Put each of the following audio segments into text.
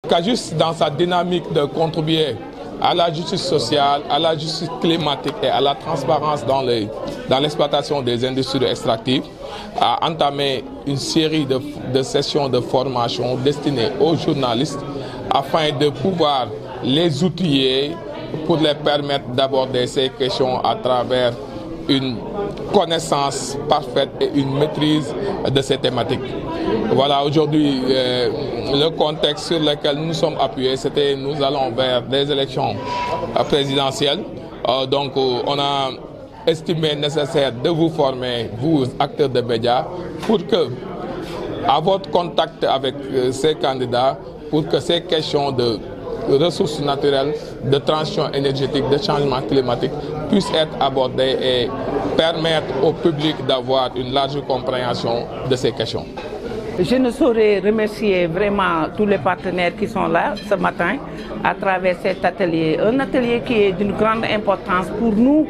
Cajus, dans sa dynamique de contribuer à la justice sociale, à la justice climatique et à la transparence dans l'exploitation des industries extractives, a entamé une série de sessions de formation destinées aux journalistes afin de pouvoir les outiller pour les permettre d'aborder ces questions à travers une connaissance parfaite et une maîtrise de ces thématiques. Voilà, aujourd'hui, le contexte sur lequel nous sommes appuyés, c'était nous allons vers des élections présidentielles. Donc, on a estimé nécessaire de vous former, vous, acteurs de médias, pour que, à votre contact avec ces candidats, pour que ces questions de ressources naturelles, de transition énergétique, de changement climatique puissent être abordées et permettre au public d'avoir une large compréhension de ces questions. Je ne saurais remercier vraiment tous les partenaires qui sont là ce matin à travers cet atelier. Un atelier qui est d'une grande importance pour nous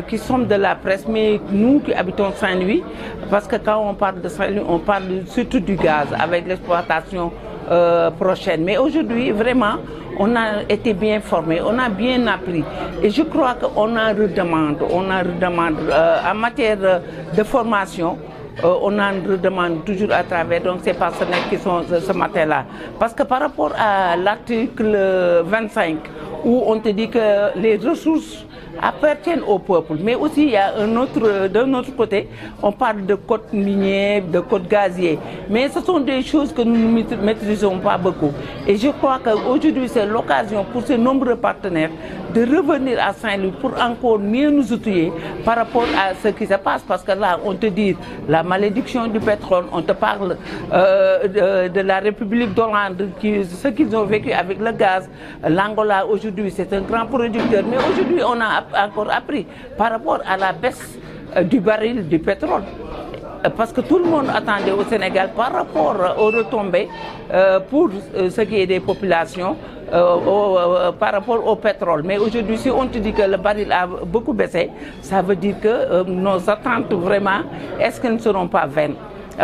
qui sommes de la presse, mais nous qui habitons Saint-Louis, parce que quand on parle de Saint-Louis, on parle surtout du gaz avec l'exploitation prochaine. Mais aujourd'hui, vraiment, on a été bien formés, on a bien appris. Et je crois qu'on en redemande, en matière de formation. On en redemande toujours à travers donc, ces partenaires qui sont ce matin-là. Parce que par rapport à l'article 25, où on te dit que les ressources appartiennent au peuple, mais aussi il y a d'un autre côté, on parle de code minier, de code gazier. Mais ce sont des choses que nous ne maîtrisons pas beaucoup. Et je crois qu'aujourd'hui, c'est l'occasion pour ces nombreux partenaires de revenir à Saint-Louis pour encore mieux nous outiller par rapport à ce qui se passe. Parce que là, on te dit la malédiction du pétrole, on te parle de la République d'Hollande, ce qu'ils ont vécu avec le gaz. L'Angola, aujourd'hui, c'est un grand producteur. Mais aujourd'hui, on a encore appris par rapport à la baisse du baril du pétrole. Parce que tout le monde attendait au Sénégal par rapport aux retombées pour ce qui est des populations par rapport au pétrole. Mais aujourd'hui, si on te dit que le baril a beaucoup baissé, ça veut dire que nos attentes vraiment, est-ce qu'elles ne seront pas vaines?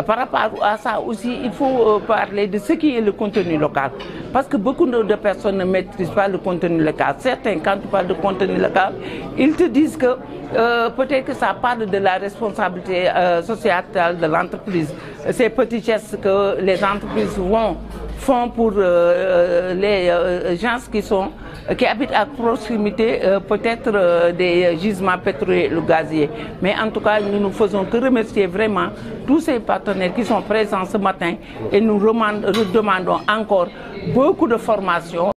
Par rapport à ça aussi, il faut parler de ce qui est le contenu local. Parce que beaucoup de personnes ne maîtrisent pas le contenu local. Certains, quand tu parles de contenu local, ils te disent que peut-être que ça parle de la responsabilité sociétale de l'entreprise. Ces petits gestes que les entreprises font pour les gens qui habitent à proximité peut-être des gisements pétroliers ou gaziers. Mais en tout cas, nous ne faisons que remercier vraiment tous ces partenaires qui sont présents ce matin et nous demandons encore beaucoup de formation.